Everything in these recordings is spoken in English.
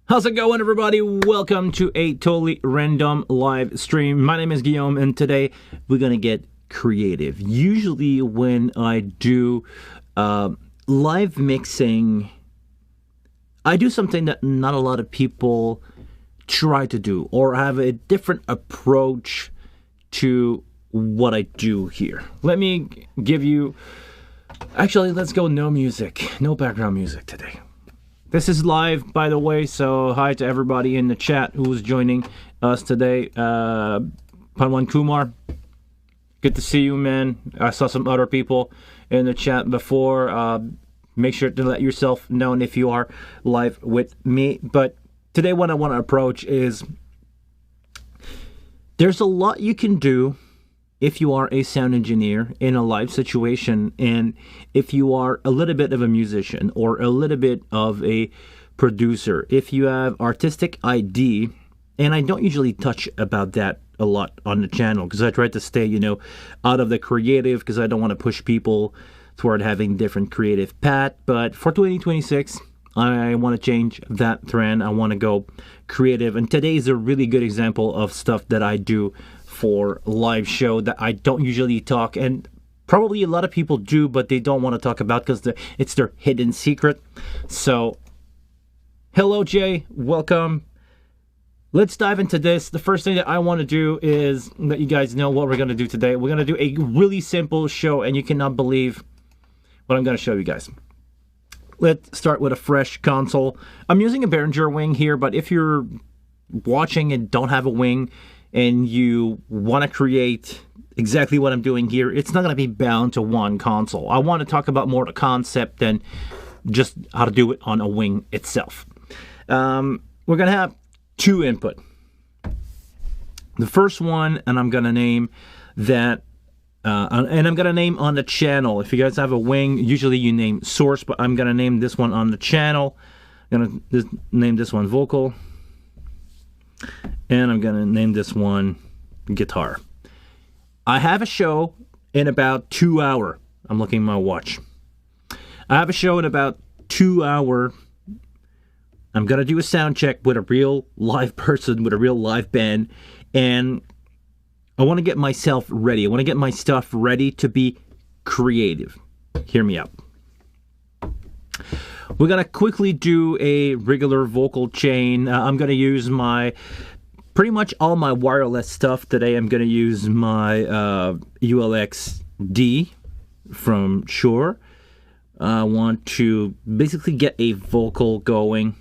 How's it going, everybody? Welcome to a totally random live stream. My name is Guillaume, and today we're gonna get creative. Usually when I do live mixing, I do something that not a lot of people try to do or have a different approach to what I do here. Let me give you... Actually, let's go no music. No background music today. This is live, by the way, so hi to everybody in the chat who's joining us today. Panwan Kumar, good to see you, man. I saw some other people in the chat before. Make sure to let yourself know if you are live with me. But today what I want to approach is there's a lot you can do if you are a sound engineer in a live situation, and if you are a little bit of a musician or a little bit of a producer, if you have artistic ID, and I don't usually touch about that a lot on the channel because I try to stay, out of the creative because I don't want to push people toward having different creative path. But for 2026, I want to change that trend. I want to go creative, and today is a really good example of stuff that I do for live show that I don't usually talk, and probably a lot of people do, but they don't want to talk about because it's their hidden secret. So hello Jay, welcome. Let's dive into this. The first thing that I want to do is let you guys know what we're going to do today. We're going to do a really simple show, and you cannot believe what I'm going to show you guys. Let's start with a fresh console. I'm using a Behringer wing here, but if you're watching and don't have a wing and you want to create exactly what I'm doing here, it's not going to be bound to one console. I want to talk about more the concept than just how to do it on a wing itself. We're going to have two input. The first one, and I'm going to name that, and I'm going to name on the channel. If you guys have a wing, usually you name source, but I'm going to name this one on the channel. I'm going to name this one vocal. And I'm going to name this one guitar. I have a show in about 2 hours. I'm looking at my watch. I have a show in about 2 hours. I'm going to do a sound check with a real live person, with a real live band. And I want to get myself ready. I want to get my stuff ready to be creative. Hear me out. We're going to quickly do a regular vocal chain. I'm going to use pretty much all my wireless stuff today. I'm going to use my ULX-D from Shure. I want to basically get a vocal going.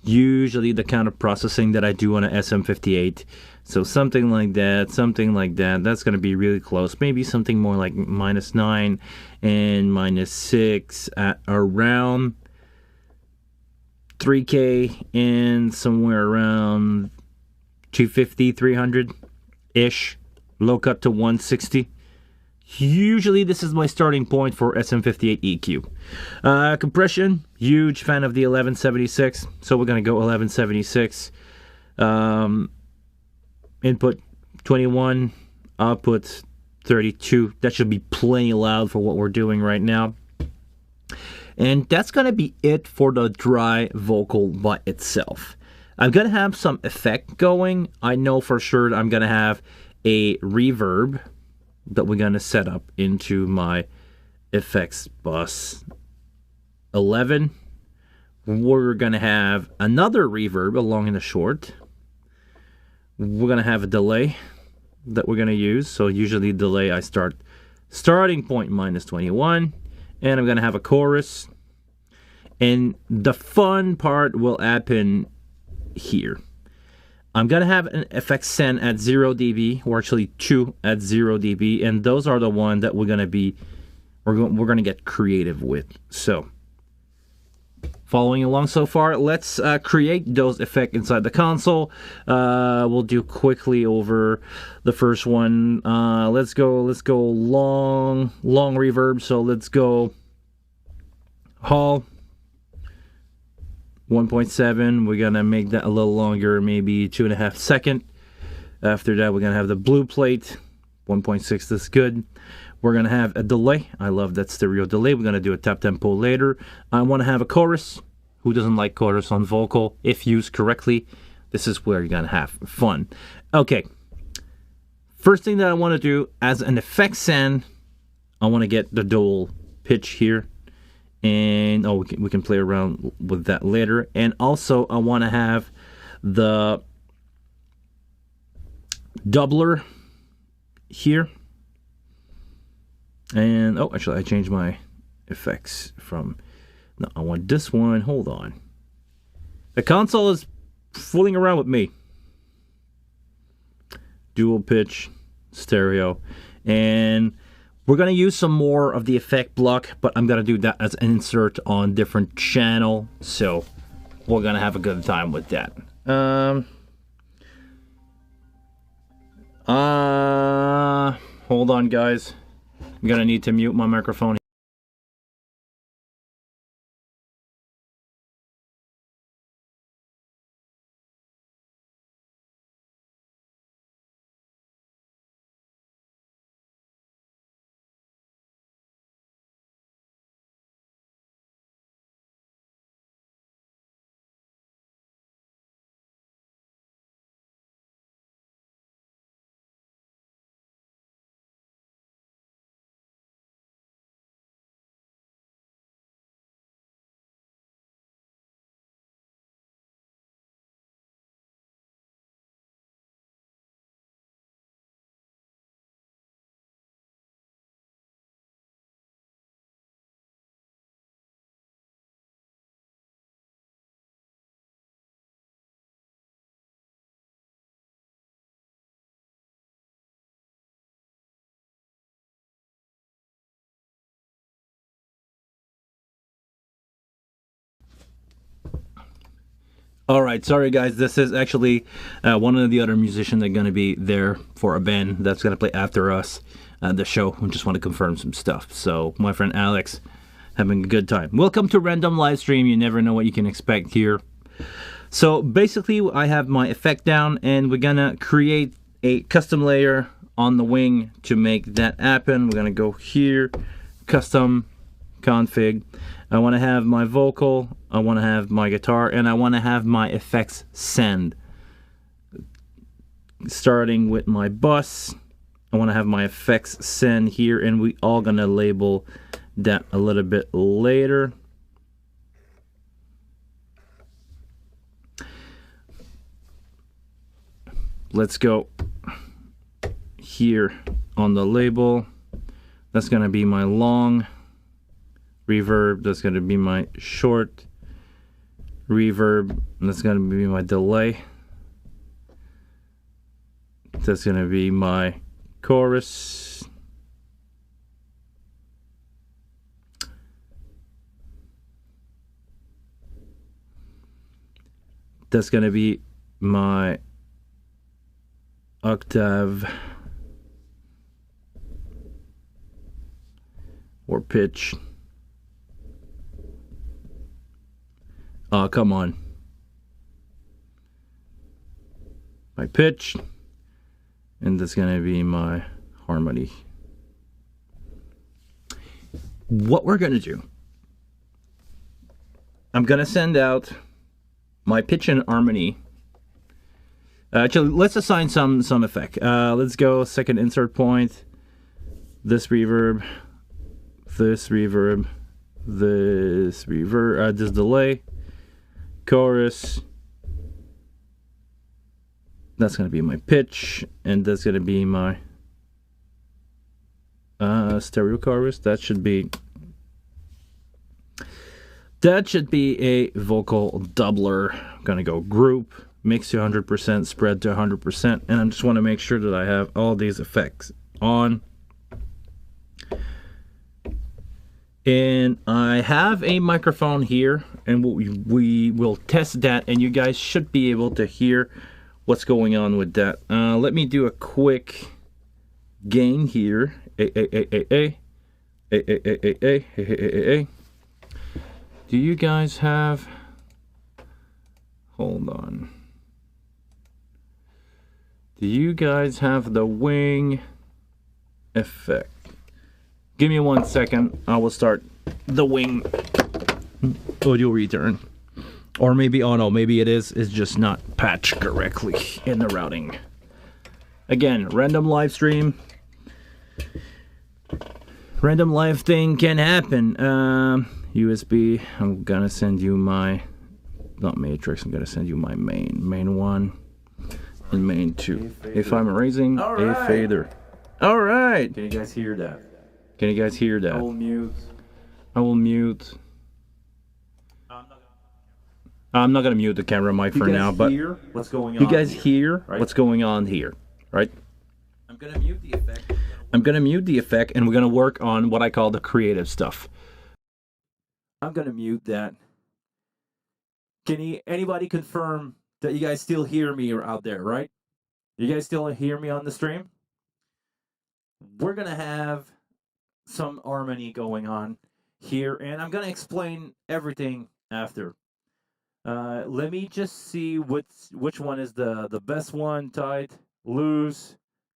Usually the kind of processing that I do on a SM58. So something like that, something like that. That's going to be really close. Maybe something more like -9 and -6 at around 3K and somewhere around 250, 300-ish. Low cut to 160. Usually this is my starting point for SM58 EQ. Compression, huge fan of the 1176. So we're going to go 1176. Input 21, output 32. That should be plenty loud for what we're doing right now. And that's going to be it for the dry vocal by itself. I'm going to have some effect going. I know for sure I'm going to have a reverb that we're going to set up into my effects bus 11. We're going to have another reverb along in the short. We're going to have a delay that we're going to use. So usually delay, I starting point -21. And I'm going to have a chorus. And the fun part will happen here. I'm going to have an effects send at 0 dB, or actually 2 at 0 dB. And those are the ones that we're going to get creative with. So following along so far, let's create those effects inside the console. We'll do quickly over the first one. Let's go long reverb. So let's go Hall 1.7. We're gonna make that a little longer, maybe 2.5 seconds. After that, we're gonna have the blue plate 1.6. That's good. We're going to have a delay. I love that stereo delay. We're going to do a tap tempo later. I want to have a chorus. Who doesn't like chorus on vocal? If used correctly, this is where you're gonna have fun. Okay, first thing that I want to do as an effect send, I want to get the dual pitch here, and we can play around with that later. And also I want to have the doubler here, and actually I changed my effects from, no, I want this one. Hold on, the console is fooling around with me. Dual pitch, stereo, and we're gonna use some more of the effect block, but I'm gonna do that as an insert on different channel, so we're gonna have a good time with that. Hold on, guys. I'm gonna need to mute my microphone. All right, sorry guys, this is actually one of the other musicians that are going to be there for a band that's going to play after us the show. We just want to confirm some stuff. So my friend Alex, having a good time. Welcome to Random Live Stream. You never know what you can expect here. So basically I have my effect down, and we're going to create a custom layer on the wing to make that happen. We're going to go here, custom config. I want to have my vocal, I want to have my guitar, and I want to have my effects send. Starting with my bus, I want to have my effects send here, and we all gonna label that a little bit later. Let's go here on the label. That's gonna be my long reverb, that's going to be my short reverb, and that's going to be my delay, that's going to be my chorus, that's going to be my octave or pitch. Oh, come on. My pitch. And that's going to be my harmony. What we're going to do, I'm going to send out my pitch and harmony. Actually, let's assign some effect. Let's go second insert point. This reverb. This reverb. This reverb. This delay. Chorus, that's going to be my pitch, and that's going to be my stereo chorus. That should be a vocal doubler. I'm going to go group, mix to 100%, spread to 100%, and I just want to make sure that I have all these effects on. And I have a microphone here, and we will test that, and you guys should be able to hear what's going on with that. Let me do a quick gain here. Do you guys have, hold on, do you guys have the wing effect? Give me 1 second. I will start the wing audio return. Or maybe, oh no, maybe it is. It's just not patched correctly in the routing. Again, random live stream. Random live thing can happen. USB, I'm gonna send you my, not matrix, I'm gonna send you my main one and main 2. If I'm raising a fader. Alright! Can you guys hear that? Can you guys hear that? I will mute. I will mute. I'm not gonna mute the camera mic for now, but hear what's going on? you guys here, hear right? what's going on here, right? I'm gonna mute the effect. I'm gonna mute the effect, and we're gonna work on what I call the creative stuff. I'm gonna mute that. Anybody confirm that you guys still hear me out there, right? You guys still hear me on the stream? We're gonna have some harmony going on here, and I'm gonna explain everything after. Let me just see which one is the best one. Tight, loose,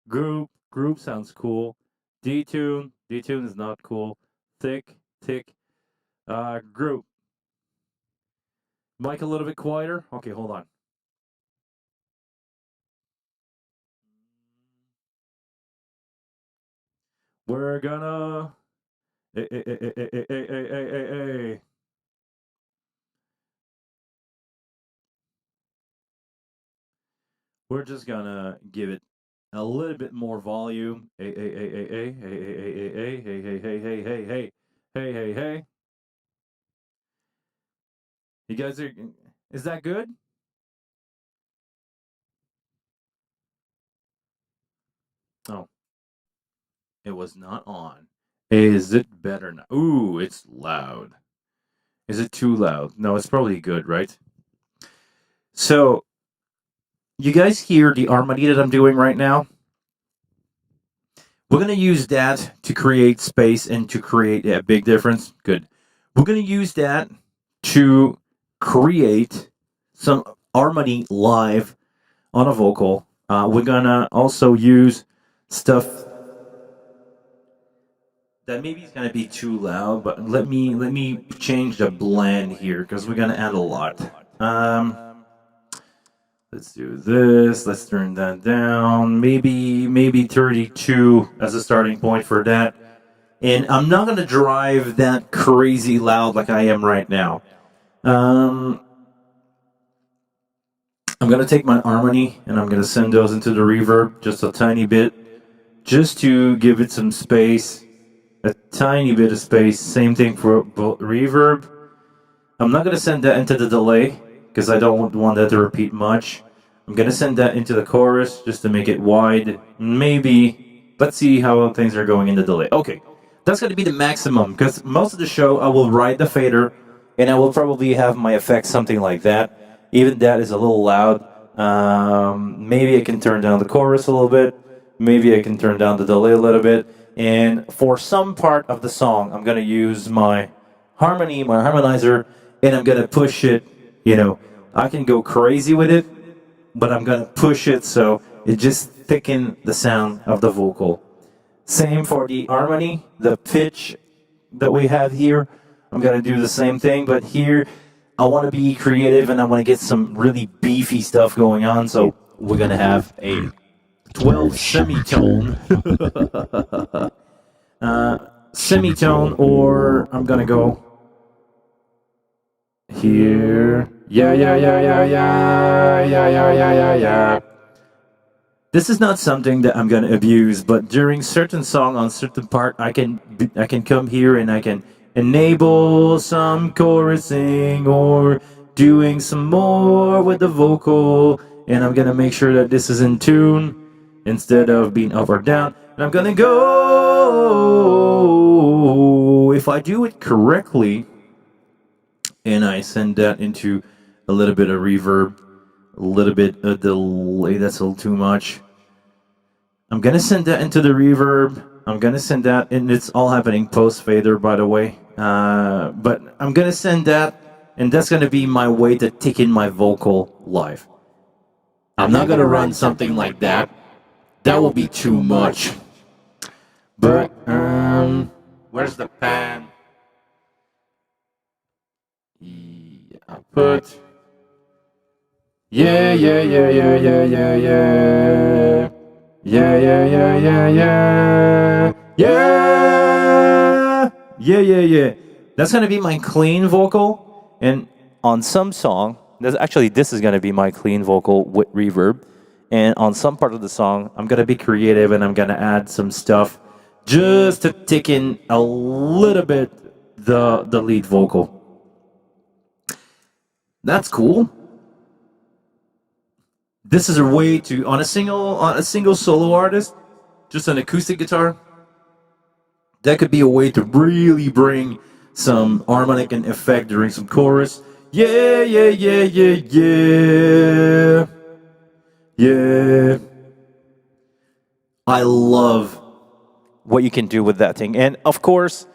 group sounds cool. Detune is not cool. Thick, group. Mic a little bit quieter. Okay, hold on. We're gonna. Hey. We're just gonna give it a little bit more volume. Hey. You guys are. Is that good? Oh, it was not on. Is it better now? Ooh, it's loud. Is it too loud? No, it's probably good, right? So, you guys hear the harmony that I'm doing right now? We're going to use that to create space and to create a big difference. Good. We're going to use that to create some harmony live on a vocal. We're going to also use stuff that maybe is going to be too loud, but let me change the blend here because we're going to add a lot. Let's do this. Let's turn that down. Maybe 32 as a starting point for that. And I'm not going to drive that crazy loud like I am right now. I'm going to take my harmony and I'm going to send those into the reverb just a tiny bit, just to give it some space, a tiny bit of space. Same thing for reverb. I'm not going to send that into the delay because I don't want that to repeat much. I'm going to send that into the chorus just to make it wide. Maybe, let's see how things are going in the delay. Okay, that's going to be the maximum because most of the show I will ride the fader and I will probably have my effects something like that. Even that is a little loud. Maybe I can turn down the chorus a little bit. Maybe I can turn down the delay a little bit. And for some part of the song, I'm going to use my harmony, my harmonizer, and I'm going to push it. I can go crazy with it, but I'm going to push it so it just thicken the sound of the vocal. Same for the harmony, the pitch that we have here. I'm going to do the same thing, but here I want to be creative and I want to get some really beefy stuff going on, so we're going to have a 12 semitone. Semitone, or I'm going to go here. Yeah. This is not something that I'm gonna abuse, but during certain song on certain part, I can come here and I can enable some chorusing or doing some more with the vocal, and I'm gonna make sure that this is in tune instead of being up or down. And I'm gonna go, if I do it correctly, and I send that into a little bit of reverb, a little bit of delay, that's a little too much. I'm gonna send that into the reverb. I'm gonna send that, and it's all happening post fader, by the way. But I'm gonna send that, and that's gonna be my way to take in my vocal live. I'm not gonna run something like that. That will be too much. But where's the pan? Output. Yeah, yeah, yeah, yeah, yeah, yeah, yeah. Yeah, yeah, yeah, yeah, yeah. Yeah. Yeah, yeah, yeah. That's gonna be my clean vocal. And on some song, this is gonna be my clean vocal with reverb. And on some part of the song, I'm gonna be creative and I'm gonna add some stuff just to tick in a little bit the lead vocal. That's cool. This is a way to on a single solo artist, just an acoustic guitar. That could be a way to really bring some harmonic and effect during some chorus. Yeah, yeah, yeah, yeah, yeah. Yeah. I love what you can do with that thing. And of course,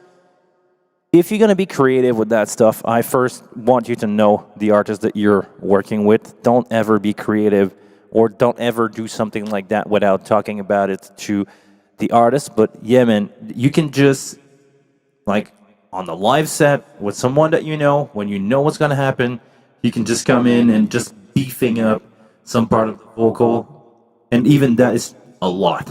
if you're going to be creative with that stuff, I first want you to know the artist that you're working with. Don't ever be creative or don't ever do something like that without talking about it to the artist. But yeah, man, you can just, like, on the live set with someone that you know, when you know what's going to happen, you can just come in and just beefing up some part of the vocal. And even that is a lot.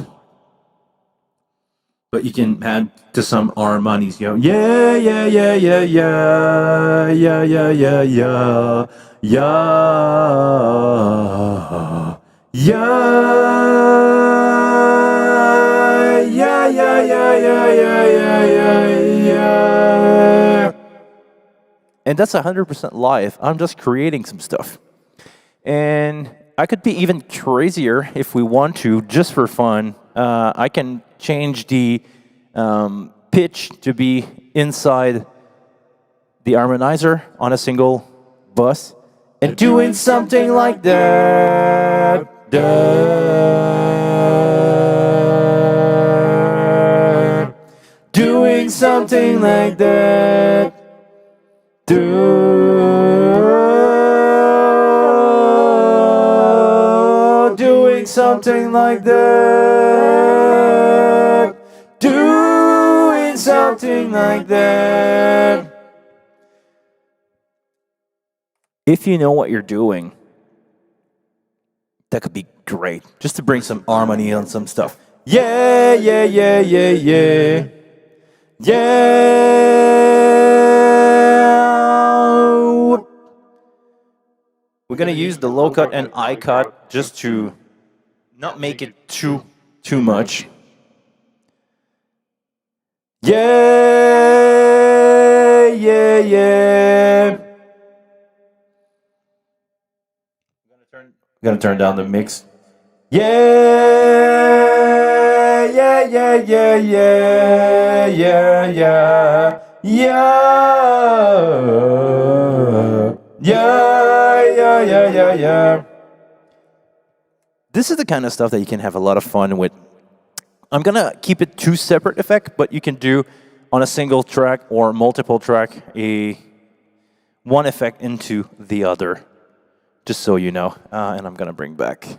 But you can add to some harmonies, you know. Yeah, yeah, yeah, yeah, yeah, yeah, yeah, yeah, yeah, yeah, yeah, yeah, yeah, yeah, yeah, yeah, yeah, yeah. And that's 100% live. I'm just creating some stuff. And I could be even crazier if we want to, just for fun. I can change the pitch to be inside the harmonizer on a single bus and doing something like that. Doing something like that. Doing something like that. Doing something like that. If you know what you're doing, that could be great. Just to bring some harmony on some stuff. Yeah, yeah, yeah, yeah, yeah. Yeah. We're gonna use the low cut and high cut just to not make it too much. Yeah, yeah, yeah. I'm gonna turn down the mix. Yeah, yeah, yeah, yeah, yeah, yeah, yeah, yeah, yeah, yeah, yeah, yeah. This is the kind of stuff that you can have a lot of fun with. I'm gonna keep it two separate effects, but you can do on a single track or multiple track one effect into the other, just so you know. And I'm gonna bring back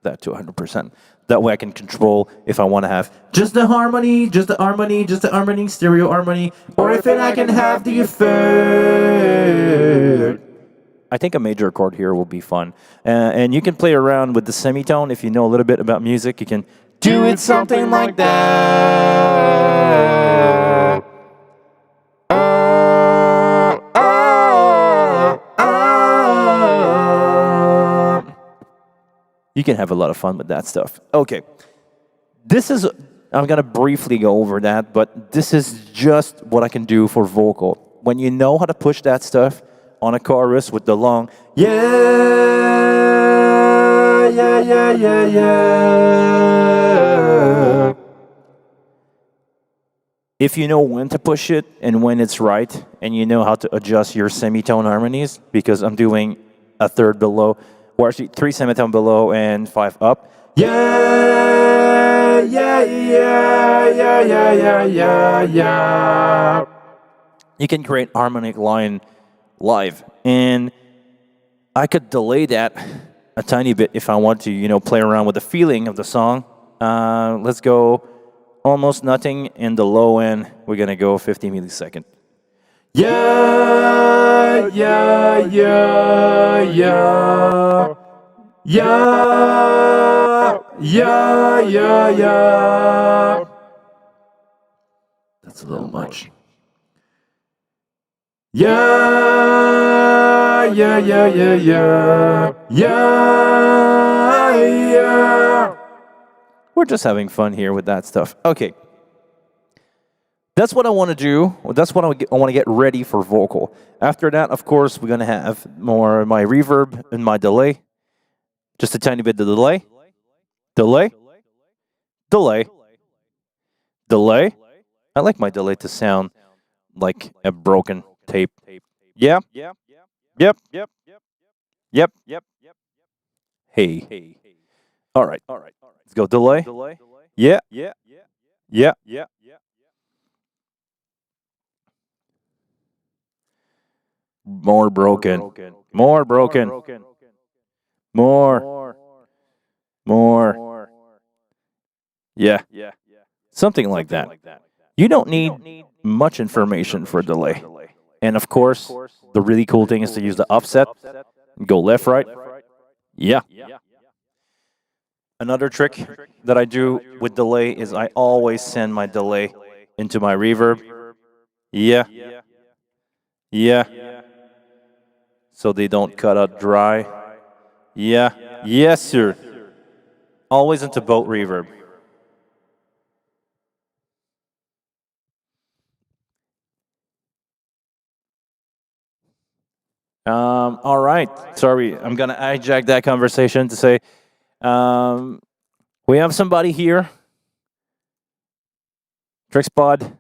that to 100%. That way I can control if I want to have just the harmony, just the harmony, just the harmony, stereo harmony, or if I can have the effect. I think a major chord here will be fun. And you can play around with the semitone if you know a little bit about music. You can do it something like that. You can have a lot of fun with that stuff. Okay. I'm going to briefly go over that, but this is just what I can do for vocal. When you know how to push that stuff on a chorus with the long, yeah, yeah, yeah, yeah, yeah. If you know when to push it and when it's right, and you know how to adjust your semitone harmonies, because I'm doing a third below, or actually 3 semitone below and 5 up. Yeah, yeah, yeah, yeah, yeah, yeah, yeah, yeah. You can create harmonic line live, and I could delay that a tiny bit if I want to, play around with the feeling of the song. Let's go almost nothing in the low end. We're gonna go 50 milliseconds. Yeah, yeah, yeah, yeah. Yeah, yeah, yeah, yeah. That's a little much. Yeah, yeah, yeah, yeah, yeah. Yeah, yeah. We're just having fun here with that stuff. Okay. That's what I want to do. That's what I want to get ready for vocal. After that, of course, we're going to have more my reverb and my delay. Just a tiny bit of delay. Delay. Delay. Delay. I like my delay to sound like a broken tape. Yeah. Yep. Yep. Yep. Hey. All right. Let's go delay. Yeah. Yeah. More broken. More broken. More. Yeah. Something like that. You don't need much information for delay. And of course, the really cool thing is to use the offset. Go left, right. Yeah. Another trick that I do with delay is I always send my delay into my reverb. Yeah. So they don't cut out dry. Yeah. Yes, sir. Always into boat reverb. All right. Sorry, I'm gonna hijack that conversation to say, we have somebody here. Trixpod.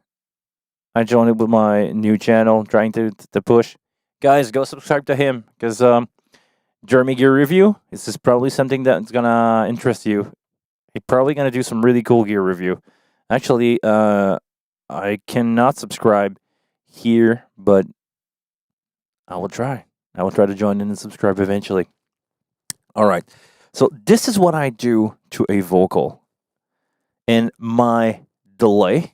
I joined it with my new channel, trying to push. Guys, go subscribe to him because Jeremy Gear Review. This is probably something that's gonna interest you. He's probably gonna do some really cool gear review. Actually, I cannot subscribe here, but I will try. I will try to join in and subscribe eventually. All right. So this is what I do to a vocal. And my delay,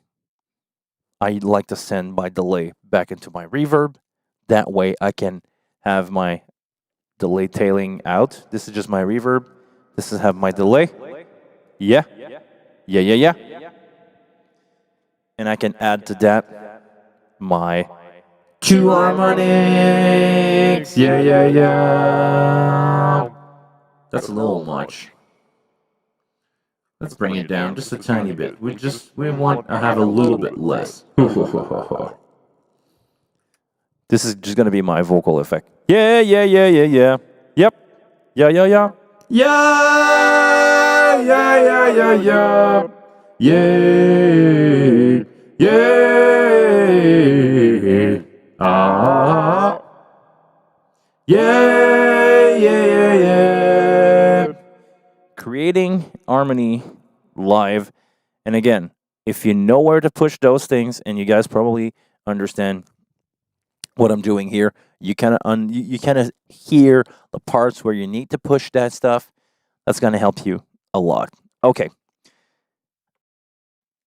I like to send my delay back into my reverb. That way I can have my delay tailing out. This is just my reverb. This is have my delay. Yeah. And I can add to that my two harmonics. Yeah. That's a little much. Let's bring it down just a tiny bit. We want to have a little bit less. This is just gonna be my vocal effect. Yeah. Yep. Yeah. Yeah. Ah. Yeah. Creating harmony live. And again, if you know where to push those things, and you guys probably understand what I'm doing here, you kind of you kind of hear the parts where you need to push that stuff. That's going to help you a lot. Okay.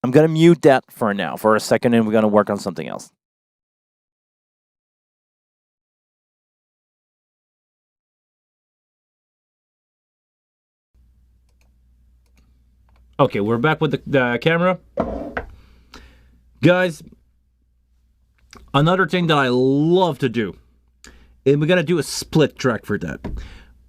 I'm going to mute that for now, for a second, and we're going to work on something else. Okay, we're back with the camera. Guys, another thing that I love to do, and we're going to do a split track for that.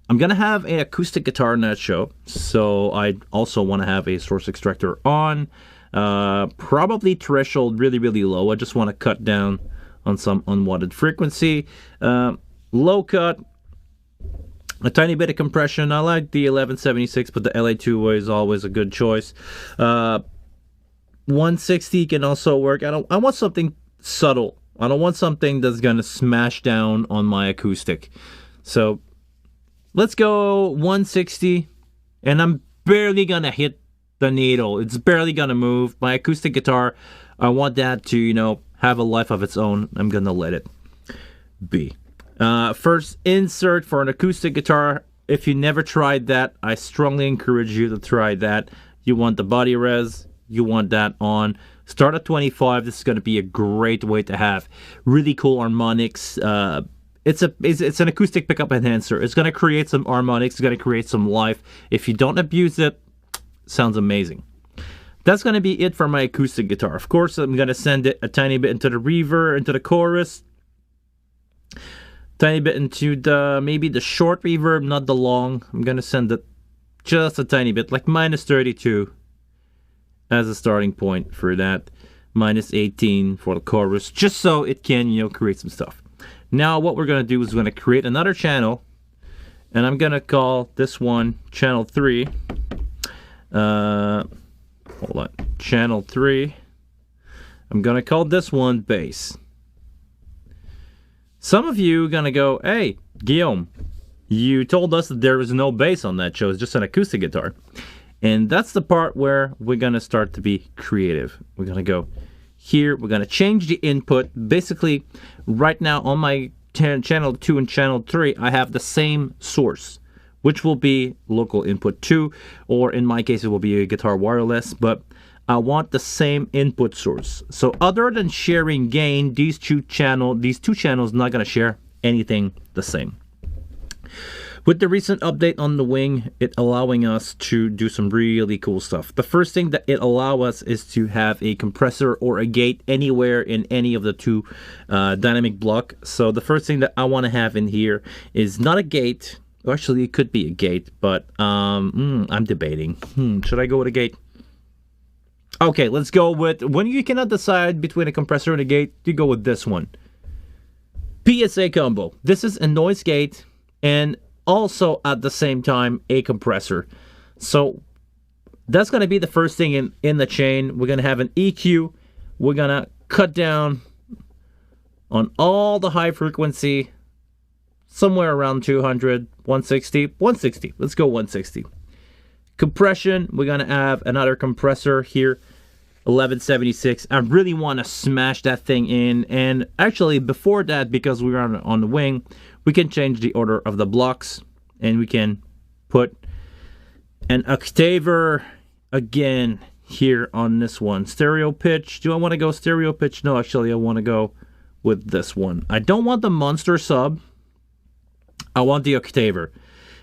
I'm going to have an acoustic guitar in that show, so I also want to have a source extractor on. Probably threshold really low. I just want to cut down on some unwanted frequency. Low cut, a tiny bit of compression. I like the 1176, but the LA2 is always a good choice. 160 can also work. I want something subtle. I don't want something that's gonna smash down on my acoustic. So let's go 160, and I'm barely gonna hit the needle. It's barely gonna move. My acoustic guitar, I want that to, you know, have a life of its own. I'm gonna let it be. First insert for an acoustic guitar. If you never tried that, I strongly encourage you to try that. You want the body res, you want that on. Start at 25. This is going to be a great way to have really cool harmonics it's an acoustic pickup enhancer. It's gonna create some harmonics. It's gonna create some life. If you don't abuse it, sounds amazing. That's gonna be it for my acoustic guitar. Of course, I'm gonna send it a tiny bit into the reverb, into the chorus, tiny bit into the maybe the short reverb, not the long. I'm gonna send it just a tiny bit, like minus 32 as a starting point for that, minus 18 for the chorus, just so it can, create some stuff. Now what we're gonna do is we're gonna create another channel, and I'm gonna call this one channel 3. Hold on, channel 3. I'm gonna call this one bass. Some of you are gonna go, hey, Guillaume, you told us that there was no bass on that show, it's just an acoustic guitar. And that's the part where we're gonna start to be creative. We're gonna go here, we're gonna change the input. Basically, right now on my channel 2 and channel 3, I have the same source, which will be local input 2, or in my case, it will be a guitar wireless, but I want the same input source. So other than sharing gain, these two channels not gonna share anything the same. With the recent update on the wing, it allowing us to do some really cool stuff. The first thing that it allows us is to have a compressor or a gate anywhere in any of the two dynamic block. So the first thing that I want to have in here is not a gate. Actually, it could be a gate, but I'm debating. Should I go with a gate? Okay, let's go with, when you cannot decide between a compressor and a gate, you go with this one. PSA combo. This is a noise gate and also at the same time a compressor. So that's going to be the first thing in the chain. We're going to have an EQ. We're going to cut down on all the high frequency, somewhere around 200, 160, 160. Let's go 160. Compression, we're going to have another compressor here, 1176. I really want to smash that thing in. And actually, before that, because we were on the wing, we can change the order of the blocks, and we can put an octaver again here on this one. Stereo pitch. Do I want to go stereo pitch? No, actually, I want to go with this one. I don't want the monster sub. I want the octaver.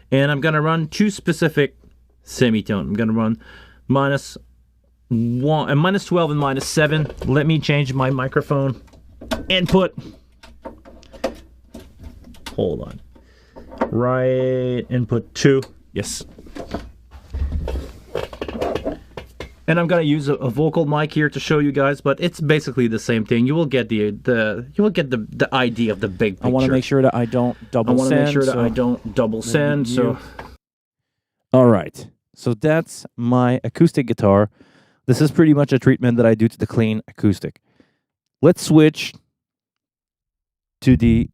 And I'm going to run two specific semitone. I'm going to run minus 1 and minus 12 and minus 7. Let me change my microphone input. Hold on. Right, input 2. Yes. And I'm gonna use a vocal mic here to show you guys, but it's basically the same thing. You will get the idea of the big picture. I want to make sure that I don't double send. So all right. So that's my acoustic guitar. This is pretty much a treatment that I do to the clean acoustic. Let's switch to the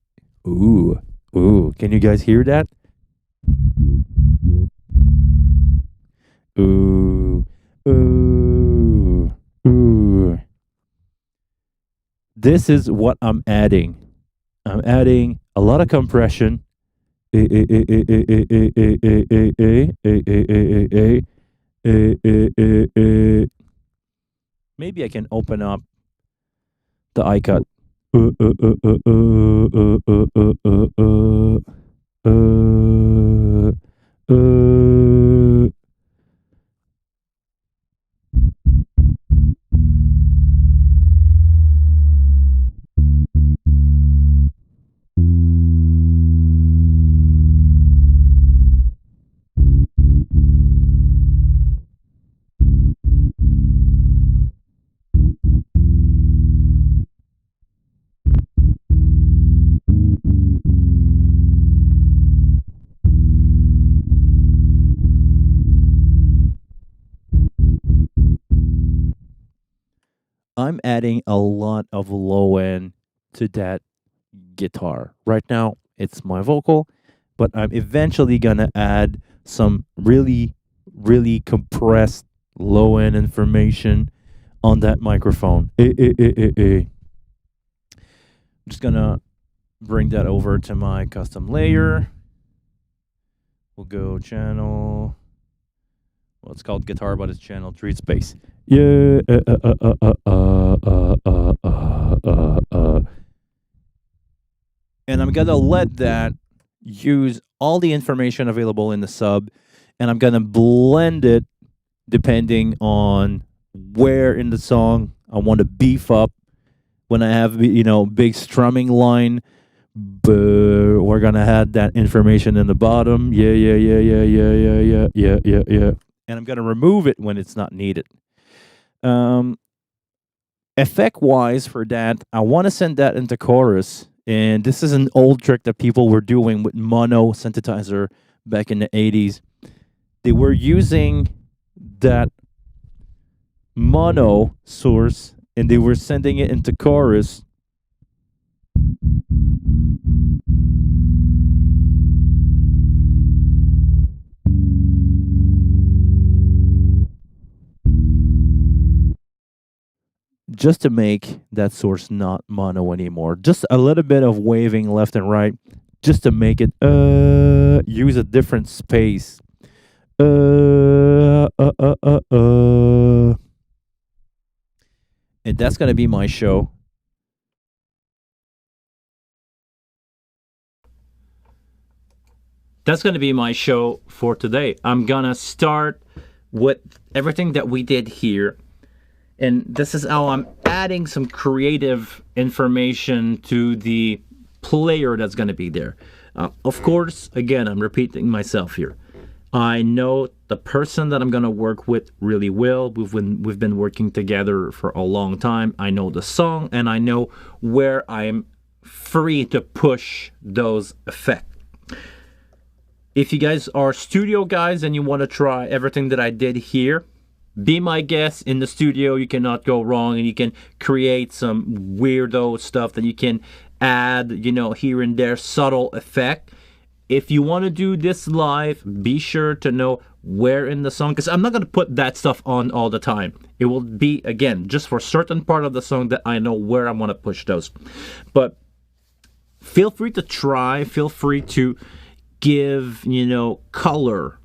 ooh. Can you guys hear that? Ooh. This is what I'm adding. I'm adding a lot of compression. Maybe I can open up the iCut. I'm adding a lot of low end to that guitar. Right now, it's my vocal, but I'm eventually gonna add some really, really compressed low end information on that microphone. I'm just gonna bring that over to my custom layer. We'll go channel. Well, it's called guitar, but it's channel 3. It's bass. Yeah. and I'm gonna let that use all the information available in the sub, and I'm gonna blend it depending on where in the song I want to beef up. When I have big strumming line, we're gonna add that information in the bottom. Yeah, yeah, yeah, yeah, yeah, yeah, yeah, yeah, yeah, yeah. And I'm gonna remove it when it's not needed. Um, Effect wise for that, I want to send that into chorus. And this is an old trick that people were doing with mono synthesizer back in the 80s. They were using that mono source and they were sending it into chorus. Just to make that source not mono anymore. Just a little bit of waving left and right, just to make it use a different space. And that's gonna be my show. That's going to be my show for today. I'm going to start with everything that we did here. And this is how I'm adding some creative information to the player that's going to be there. Of course, again, I'm repeating myself here. I know the person that I'm going to work with really well. We've been working together for a long time. I know the song and I know where I'm free to push those effects. If you guys are studio guys and you want to try everything that I did here, be my guest in the studio. You cannot go wrong, and you can create some weirdo stuff that you can add, here and there, subtle effect. If you want to do this live, be sure to know where in the song, because I'm not going to put that stuff on all the time. It will be, again, just for a certain part of the song that I know where I want to push those. But feel free to try, feel free to give, color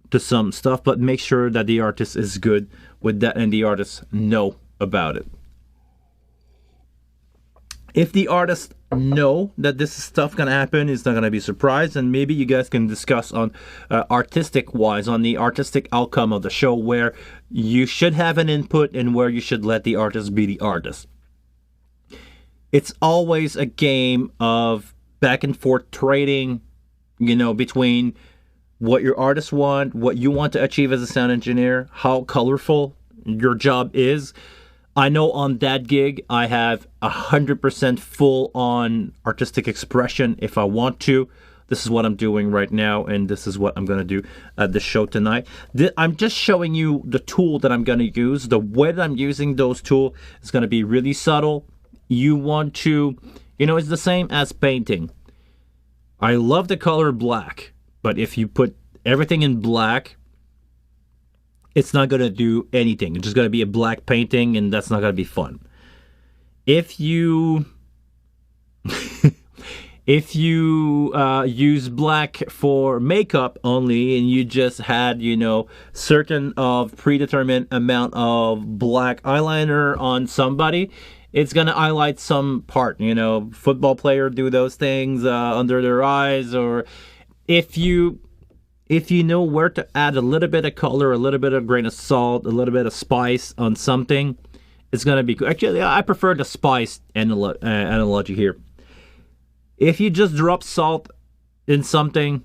to some stuff, but make sure that the artist is good with that and the artists know about it. If the artists know that this stuff gonna happen, it's not gonna be surprised, and maybe you guys can discuss on artistic wise, on the artistic outcome of the show, where you should have an input and where you should let the artist be the artist. It's always a game of back and forth trading, between what your artists want, what you want to achieve as a sound engineer, how colorful your job is. I know on that gig, I have 100% full on artistic expression if I want to. This is what I'm doing right now, and this is what I'm going to do at the show tonight. I'm just showing you the tool that I'm going to use. The way that I'm using those tools is going to be really subtle. You want to, it's the same as painting. I love the color black, but if you put everything in black, it's not going to do anything. It's just going to be a black painting, and that's not going to be fun. If you use black for makeup only, and you just had certain of predetermined amount of black eyeliner on somebody, it's gonna highlight some part. Football player do those things under their eyes. Or if you know where to add a little bit of color, a little bit of grain of salt, a little bit of spice on something, it's gonna be good. Actually, I prefer the spice analogy here. If you just drop salt in something,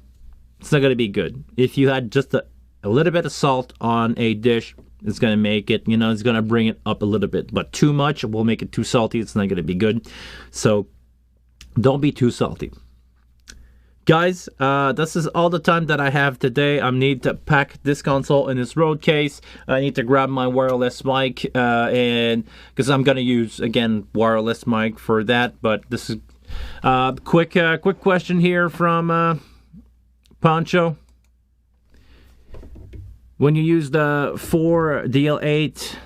it's not gonna be good. If you had just a little bit of salt on a dish, it's going to make it, it's going to bring it up a little bit. But too much will make it too salty. It's not going to be good. So don't be too salty. Guys, this is all the time that I have today. I need to pack this console in this road case. I need to grab my wireless mic, and because I'm going to use, again, wireless mic for that. But this is quick question here from Pancho. When you use the 4DL8,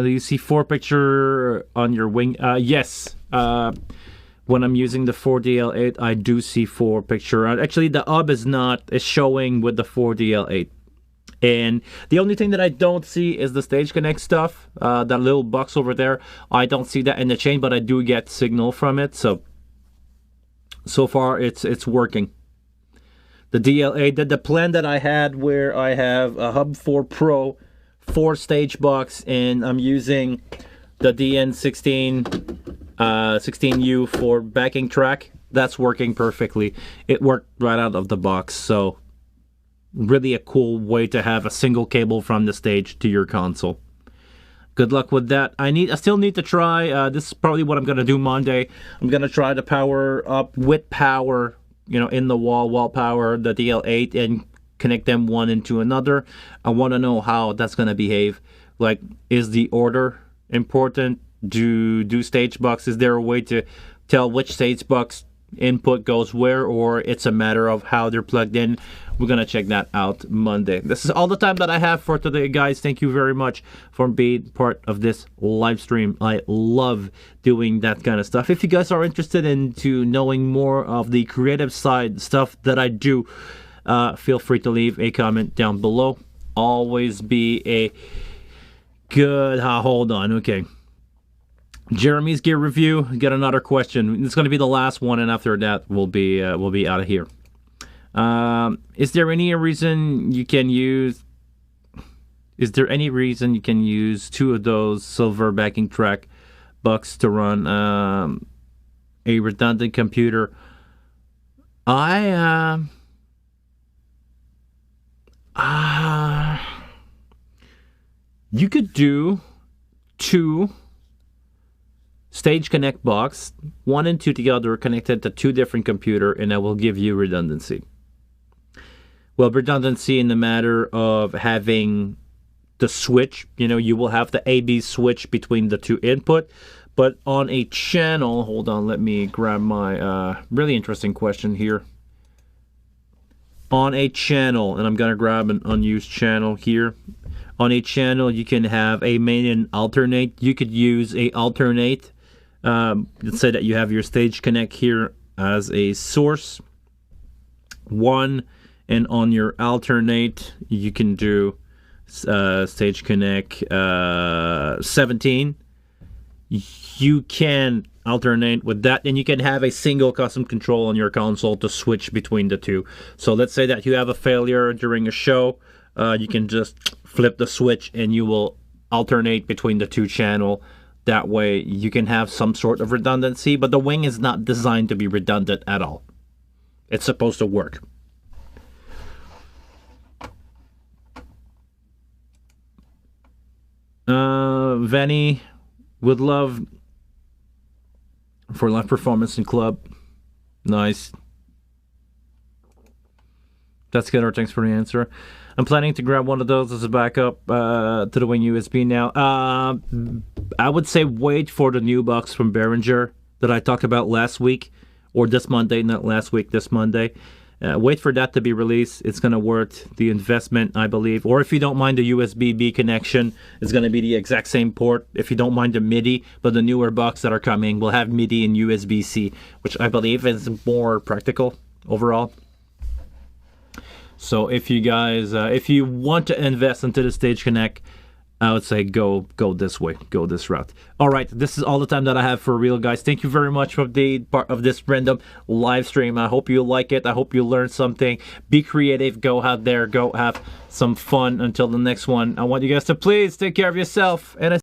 do you see 4 picture on your wing? Yes. When I'm using the 4DL8, I do see 4 picture. Actually, the hub is showing with the 4DL8. And the only thing that I don't see is the Stage Connect stuff. That little box over there, I don't see that in the chain, but I do get signal from it. So far it's working. The DLA, the plan that I had, where I have a Hub 4 Pro 4-stage box, and I'm using the DN16 16U for backing track, that's working perfectly. It worked right out of the box, so really a cool way to have a single cable from the stage to your console. Good luck with that. I still need to try, this is probably what I'm going to do Monday. I'm going to try to power up with power, in the wall power, the DL8, and connect them one into another. I want to know how that's going to behave. Like, is the order important? Do stage box, is there a way to tell which stage box input goes where, or it's a matter of how they're plugged in? We're gonna check that out Monday. This is all the time that I have for today, guys. Thank you very much for being part of this live stream. I love doing that kind of stuff. If you guys are interested into knowing more of the creative side stuff that I do, feel free to leave a comment down below. Always be a good hold on. Okay, Jeremy's gear review. Get another question. It's going to be the last one, and after that we'll be out of here. Is there any reason you can use? Is there any reason you can use 2 of those silver backing track bucks to run a redundant computer? You could do 2 Stage Connect box, 1 and 2 together, connected to 2 different computers, and that will give you redundancy. Well, redundancy in the matter of having the switch, you will have the AB switch between the 2 input, but on a channel, hold on, let me grab my really interesting question here. On a channel, and I'm going to grab an unused channel here. On a channel, you can have a main and alternate. You could use a alternate. Let's say that you have your Stage Connect here as a source 1, and on your alternate, you can do Stage Connect 17. You can alternate with that, and you can have a single custom control on your console to switch between the 2. So let's say that you have a failure during a show, you can just flip the switch and you will alternate between the 2 channel. That way you can have some sort of redundancy, but the wing is not designed to be redundant at all. It's supposed to work. Vanny would love for live performance in club. Nice. That's good. Thanks for the answer. I'm planning to grab one of those as a backup to the Wing USB now. I would say wait for the new box from Behringer that I talked about last week, or this Monday, not last week, this Monday. Wait for that to be released. It's going to worth the investment, I believe. Or if you don't mind the USB-B connection, it's going to be the exact same port. If you don't mind the MIDI, but the newer box that are coming will have MIDI and USB-C, which I believe is more practical overall. So if you guys, if you want to invest into the Stage Connect, I would say go this way, go this route. All right, this is all the time that I have for real, guys. Thank you very much for the part of this random live stream. I hope you like it. I hope you learned something. Be creative. Go out there. Go have some fun. Until the next one, I want you guys to please take care of yourself, and